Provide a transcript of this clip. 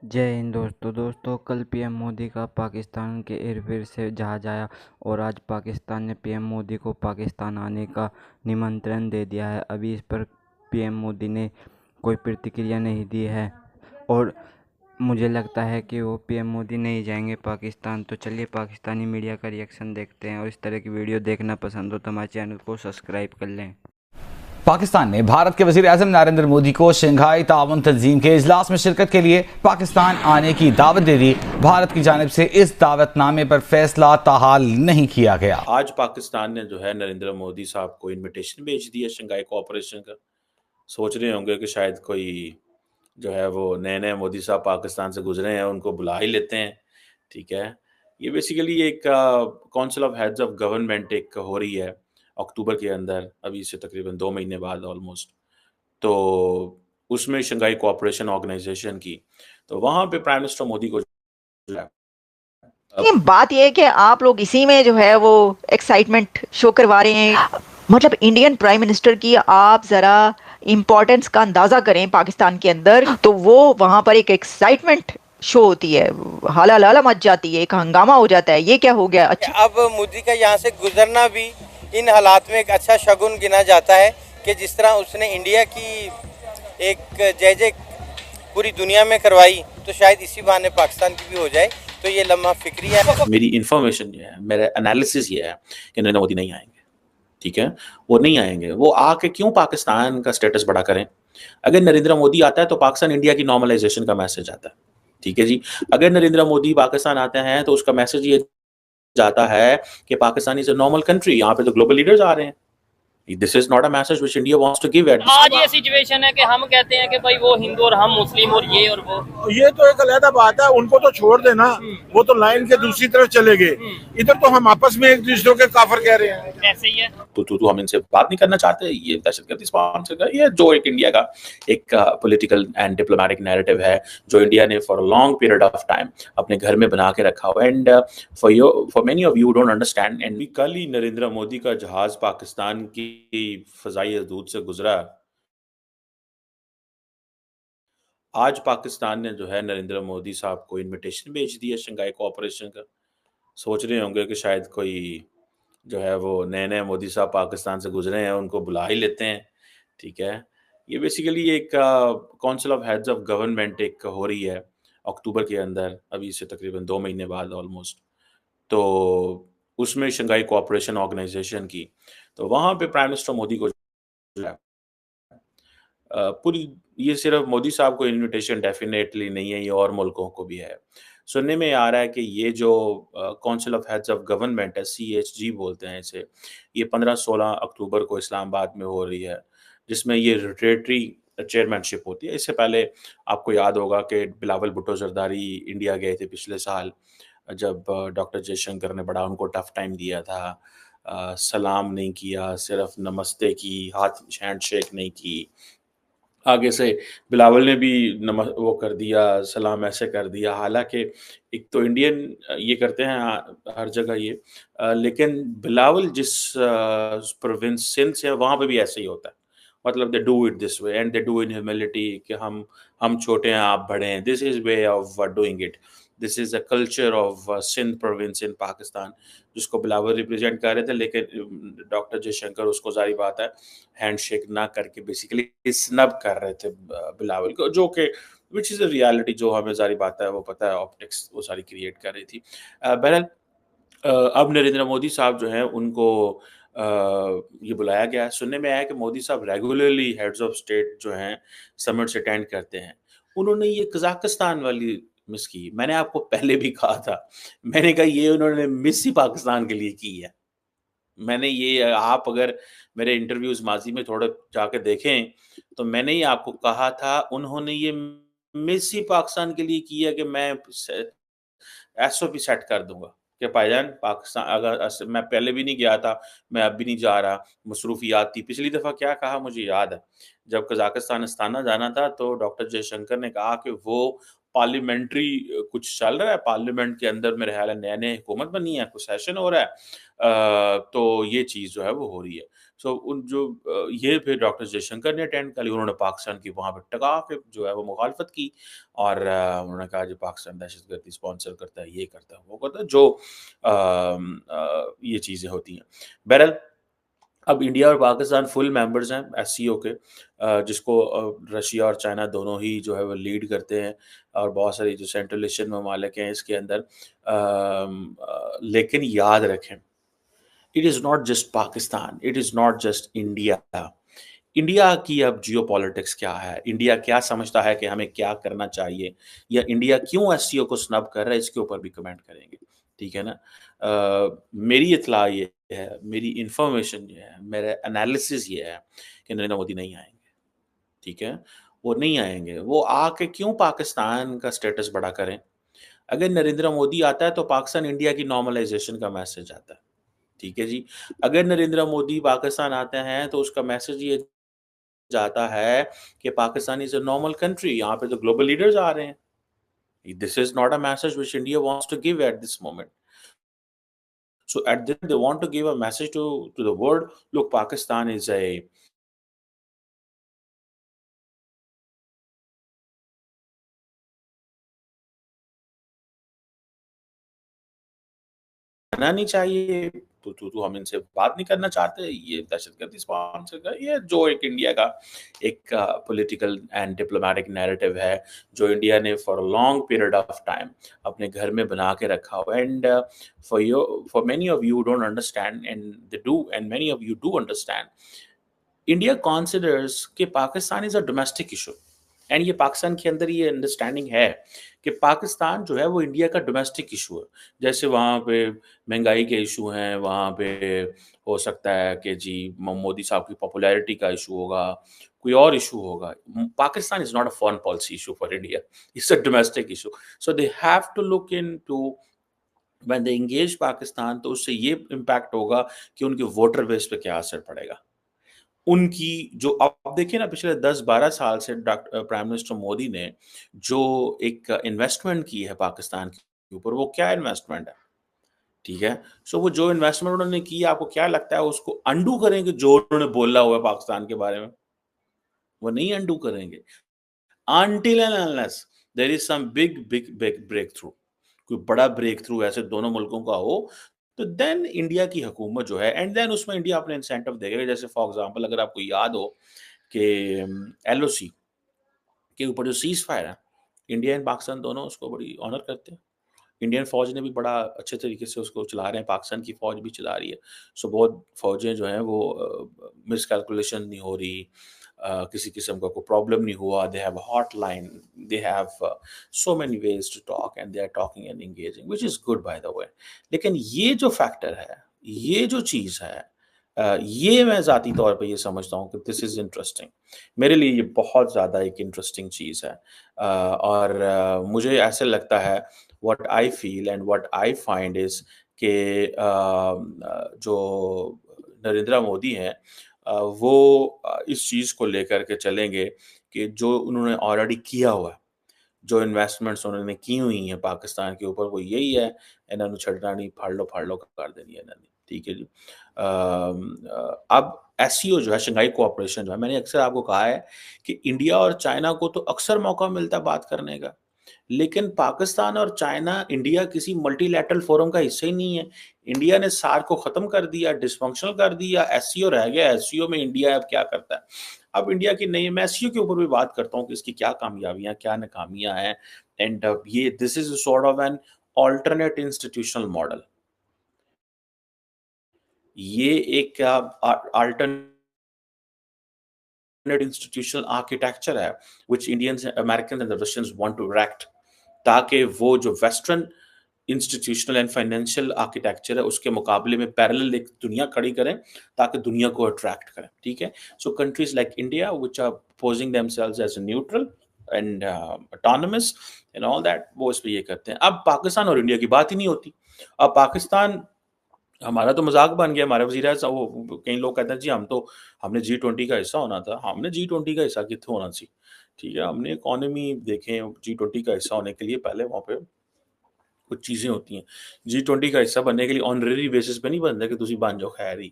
जय हिंद दोस्तों कल पीएम मोदी का पाकिस्तान के एयरफील्ड से जहाज आया और आज पाकिस्तान ने पीएम मोदी को पाकिस्तान आने का निमंत्रण दे दिया है। अभी इस पर पीएम मोदी ने कोई प्रतिक्रिया नहीं दी है और मुझे लगता है कि वो पीएम मोदी नहीं जाएंगे पाकिस्तान। तो चलिए पाकिस्तानी मीडिया का रिएक्शन देखते हैं और इस तरह की वीडियो देखना पसंद हो तो हमारे चैनल को सब्सक्राइब कर लें। पाकिस्तान ने भारत के वज़ीर-ए-आज़म नरेंद्र मोदी को शंघाई ताउन तंजीम के इजलास में शिरकत के लिए पाकिस्तान आने की दावत दे दी। भारत की जानिब से इस दावतनामे पर फैसला ताहाल नहीं किया गया। आज पाकिस्तान ने जो है नरेंद्र मोदी साहब को इनविटेशन भेज दिया शंघाई कोऑपरेशन का। सोच रहे होंगे कि शायद कोई जो है वो नए मोदी साहब पाकिस्तान से गुजरे हैं, उनको बुला ही लेते हैं। ठीक है, ये बेसिकली एक council of heads of government एक हो रही है अक्टूबर के अंदर, अभी से तकरीबन 2 महीने बाद ऑलमोस्ट। तो उसमें शंघाई कोऑपरेशन ऑर्गेनाइजेशन की, तो वहाँ पे प्राइम मिनिस्टर मोदी को जो है ये बात ये है कि आप लोग इसी में जो है वो एक्साइटमेंट शो करवा रहे हैं। मतलब इंडियन प्राइम मिनिस्टर की आप जरा इम्पोर्टेंस का अंदाजा करें पाकिस्तान के अंदर, तो वो वहां पर एक एक्साइटमेंट शो होती है, हाला लाला मच जाती है, एक हंगामा हो जाता है। ये क्या हो गया? अच्छा, अब मोदी का यहाँ से गुजरना भी इन हालात में एक अच्छा शगुन गिना जाता है कि जिस तरह उसने इंडिया की एक जय पूरी दुनिया में करवाई, तो शायद इसी बहाने पाकिस्तान की भी हो जाए। तो ये लम्हा फिक्री है। मेरी इन्फॉर्मेशन ये है, मेरा एनालिसिस ये है कि नरेंद्र मोदी नहीं आएंगे। ठीक है, वो नहीं आएंगे। वो आके क्यों पाकिस्तान का स्टेटस बड़ा करें? अगर नरेंद्र मोदी आता है तो पाकिस्तान इंडिया की नॉर्मलाइजेशन का मैसेज आता है। ठीक है जी, अगर नरेंद्र मोदी पाकिस्तान आते हैं तो उसका मैसेज ये जाता है कि Pakistan is a normal country, यहाँ पे तो ग्लोबल लीडर्स आ रहे हैं। This is not a message which India wants to give it. आज ये सिचुएशन है कि हम कहते हैं कि भाई वो हिंदू और हम मुस्लिम और ये और वो, ये तो एक अलग बात है, उनको तो छोड़ देना, वो तो लाइन के दूसरी तरफ चले गए। इधर तो हम आपस में एक दूसरे के काफिर कह रहे हैं। ऐसे ही है। तो हम इनसे बात नहीं करना चाहते, ये दहशतगर्दी स्पॉन्सर का, ये जो एक इंडिया का एक पॉलिटिकल एंड डिप्लोमेटिक नैरेटिव है जो इंडिया ने for a long period of time अपने घर में बना के रखा हुआ। And for many of you don't understand. And कल ही नरेंद्र मोदी का जहाज पाकिस्तान की फजाई हदूद से गुजरा। आज पाकिस्तान ने जो है नरेंद्र मोदी साहब को इनविटेशन भेज दिया शंघाई कोऑपरेशन का। सोच रहे होंगे कि शायद कोई जो है वो नए मोदी साहब पाकिस्तान से गुजरे हैं, उनको बुला ही लेते हैं। ठीक है, ये बेसिकली एक council of heads of government एक हो रही है अक्टूबर के अंदर, अभी से तकरीबन 2 महीने बाद ऑलमोस्ट। तो उसमें शंघाई कोऑपरेशन ऑर्गेनाइजेशन की, तो वहाँ पे प्राइम मिनिस्टर मोदी को जो है पूरी, ये सिर्फ मोदी साहब को इनविटेशन डेफिनेटली नहीं है, ये और मुल्कों को भी है। सुनने में आ रहा है कि ये जो council of heads of government है, CHG बोलते हैं इसे, ये 15-16 अक्टूबर को इस्लामाबाद में हो रही है, जिसमें ये रोटेटरी चेयरमैनशिप होती है। इससे पहले आपको याद होगा कि बिलावल भुट्टो जरदारी इंडिया गए थे पिछले साल, जब डॉक्टर जयशंकर ने बड़ा उनको टफ टाइम दिया था। सलाम नहीं किया, सिर्फ नमस्ते की, हाथ हैंडशेक नहीं की। आगे से बिलावल ने भी वो कर दिया, सलाम ऐसे कर दिया। हालाँकि एक तो इंडियन ये करते हैं हर जगह ये, लेकिन बिलावल जिस प्रोविंस सिंध से है वहाँ पे भी ऐसे ही होता है। मतलब they do it this way and they do in humility कि हम छोटे हैं, आप बड़े हैं। This is way of doing it. This is a culture of Sindh province in Pakistan, जिसको बिलावल रिप्रेजेंट कर रहे थे। लेकिन डॉक्टर जयशंकर उसको ज़ाहिर बात है हैंडशेक ना करके बेसिकली स्नब कर रहे थे बिलावल को, जो कि विच इज़ अ रियलिटी, जो हमें ज़ाहिर बात है वो पता है, ऑप्टिक्स वो सारी क्रिएट कर रही थी। बहरहाल अब नरेंद्र मोदी साहब जो हैं उनको ये बुलाया गया है। सुनने में आया कि मोदी साहब रेगुलरली हेड्स ऑफ स्टेट जो हैं समिट्स अटेंड करते हैं। उन्होंने ये कज़ाकिस्तान वाली मिस की। मैंने आपको पहले भी कहा था, मैंने कहा ये उन्होंने मिस ही पाकिस्तान के लिए की है। मैंने ये, आप अगर मेरे इंटरव्यूज़ माज़ी में थोड़ा जाके देखें, तो मैंने ही आपको कहा था उन्होंने ये मिस ही पाकिस्तान के लिए की है कि मैं एसओपी सेट कर दूँगा कि भाईजान पाकिस्तान अगर मैं पहले भी नहीं गया था, मैं अब भी नहीं जा रहा, मसरूफ़ियात थी। पिछली दफ़ा क्या कहा मुझे याद है, जब कज़ाकिस्तान अस्ताना जाना था तो डॉक्टर जयशंकर ने कहा कि वो पार्लियामेंट्री कुछ चल रहा है, पार्लियामेंट के अंदर मेरे ख़्याल है नए-नए हुकूमत बनी है, कुछ सेशन हो रहा है, तो ये चीज़ जो है वो हो रही है। سو ان جو یہ پھر ڈاکٹر جے شنکر نے اٹینڈ کر لی, انہوں نے پاکستان کی وہاں پہ ٹکا کے جو ہے وہ مخالفت کی, اور انہوں نے کہا جو پاکستان دہشت گردی اسپانسر کرتا ہے, یہ کرتا ہے, وہ کرتا ہے, جو یہ چیزیں ہوتی ہیں. بہرحال اب انڈیا اور پاکستان فل ممبرز ہیں ایس سی او کے, جس کو رشیا اور چائنا دونوں ہی جو ہے وہ لیڈ کرتے ہیں, اور بہت ساری جو سینٹرل ایشین ممالک ہیں اس کے اندر. لیکن یاد رکھیں, it is not just Pakistan, it is not just India. India کی اب جیو پالیٹکس کیا ہے, انڈیا کیا سمجھتا ہے کہ ہمیں کیا کرنا چاہیے, یا انڈیا کیوں ایس سی او کو سنب کر رہا ہے, اس کے اوپر بھی کمنٹ کریں گے. ٹھیک ہے نا. میری اطلاع یہ ہے, میری انفارمیشن یہ ہے, میرا انالیسس یہ ہے کہ نریندر مودی نہیں آئیں گے. ٹھیک ہے, وہ نہیں آئیں گے. وہ آ کے کیوں پاکستان کا سٹیٹس بڑا کریں؟ اگر نریندر مودی آتا ہے تو پاکستان انڈیا کی نارملائزیشن کا میسج آتا ہے. ٹھیک ہے جی. اگر نریندر مودی پاکستان آتے ہیں تو اس کا میسج یہ جاتا ہے کہ Pakistan is a normal country, یہاں پہ تو گلوبل لیڈرز آ رہے ہیں. This is not a message which India wants to give at this moment. So at the end, they want to give a message to the world, look, Pakistan is a آنا نہیں چاہیے, تو ہم ان سے بات نہیں کرنا چاہتے, یہ دہشت گردی اسپانسر کا, یہ جو ایک انڈیا کا ایک پولیٹیکل اینڈ ڈپلومیٹک نیریٹو ہے جو انڈیا نے for long period of time اپنے گھر میں بنا کے رکھا ہوا. And for many of you don't understand, and they do, and many of you do understand, India considers کہ Pakistan is a domestic issue. And یہ پاکستان کے اندر یہ انڈرسٹینڈنگ ہے کہ پاکستان جو ہے وہ انڈیا کا ڈومیسٹک ایشو ہے. جیسے وہاں پہ مہنگائی کے ایشو ہیں, وہاں پہ ہو سکتا ہے کہ جی مودی صاحب کی پاپولیرٹی کا ایشو ہوگا, کوئی اور ایشو ہوگا. Pakistan is not a foreign policy issue for India, it's a domestic issue. So they have to look into when they engage Pakistan, تو اس سے یہ امپیکٹ ہوگا کہ ان کے ووٹر بیس پہ کیا اثر پڑے گا. ان کی جو آپ دیکھیں نا پچھلے 10-12 سال سے پرائم منسٹر مودی نے جو ایک انویسٹمنٹ کی ہے پاکستان کے اوپر, وہ کیا انویسٹمنٹ ہے؟ ٹھیک ہے. سو وہ جو انویسٹمنٹ انہوں نے کی, آپ کو کیا لگتا ہے اس کو انڈو کریں گے جو انہوں نے بولا ہوا ہے پاکستان کے بارے میں؟ وہ نہیں انڈو کریں گے. until and unless there is some big breakthrough, کوئی بڑا بریک تھرو ایسے دونوں ملکوں کا ہو, تو دین انڈیا کی حکومت جو ہے, اینڈ دین اس میں انڈیا اپنے انسینٹو دے گا. جیسے فار ایگزامپل اگر آپ کو یاد ہو کہ ایل او سی کے اوپر جو سیز فائر ہے, انڈیا اینڈ پاکستان دونوں اس کو بڑی آنر کرتے ہیں. انڈین فوج نے بھی بڑا اچھے طریقے سے اس کو چلا رہے ہیں, پاکستان کی فوج بھی چلا رہی ہے. سو بہت فوجیں جو ہیں وہ مس کیلکولیشن نہیں ہو رہی, کسی قسم کا کوئی پرابلم نہیں ہوا. They have hot line, they have so many ways to talk, and they are talking and engaging, which is good by the way. لیکن یہ جو فیکٹر ہے, یہ جو چیز ہے, یہ میں ذاتی طور پہ یہ سمجھتا ہوں کہ دس از انٹرسٹنگ. میرے لیے یہ بہت زیادہ ایک انٹرسٹنگ چیز ہے, اور مجھے ایسے لگتا ہے what I feel and what I find is کہ جو نریندر مودی ہیں وہ اس چیز کو لے کر کے چلیں گے کہ جو انہوں نے آلریڈی کیا ہوا ہے, جو انویسٹمنٹس انہوں نے کی ہوئی ہیں پاکستان کے اوپر, وہ یہی ہے, انہوں نے چھڑنا نہیں, پھاڑ لو کر دینی ہے انہوں نے. ٹھیک ہے جی. اب ایس سی او جو ہے, شنگھائی کوآپریشن جو ہے, میں نے اکثر آپ کو کہا ہے کہ انڈیا اور چائنا کو تو اکثر موقع ملتا ہے بات کرنے کا, لیکن پاکستان اور چائنا, انڈیا کسی ملٹی لیٹرل فورم کا حصہ ہی نہیں ہے. انڈیا نے سارک کو ختم کر دیا, ڈس فنکشنل کر دیا, ایس سی او رہ گیا. ایس سی او میں انڈیا اب کیا کرتا ہے؟ اب انڈیا کی نہیں, میں ایس سی او کے اوپر بھی بات کرتا ہوں کہ اس کی کیا کامیابیاں, کیا ناکامیاں ہیں. اینڈ یہ this is sort of an alternate institutional model. یہ ایک آلٹرنیٹ institutional architecture ہے which Indians, Americans and the Russians want to erect, تاکہ وہ جو western institutional and financial architecture ہے اس کے مقابلے میں پیرلل ایک دنیا کھڑی کریں تاکہ دنیا کو اٹریکٹ کریں. ٹھیک ہے. So countries like India which are posing themselves as neutral and autonomous and all that, وہ اس پہ یہ کرتے ہیں. اب پاکستان اور انڈیا کی بات ہی نہیں ہوتی. اب پاکستان ہمارا تو مذاق بن گیا. ہمارے وزیر اعظم, وہ کئی لوگ کہتے ہیں جی ہم نے G20 کا حصہ ہونا تھا. ہم نے G20 کا حصہ کتنے ہونا چاہیے؟ ٹھیک ہے, ہم نے اکانومی دیکھیں, G20 کا حصہ ہونے کے لیے پہلے وہاں پہ کچھ چیزیں ہوتی ہیں. G20 کا حصہ بننے کے لیے آنریری بیسس پہ نہیں بنتا کہ تسی بن جاؤ خیر ہی.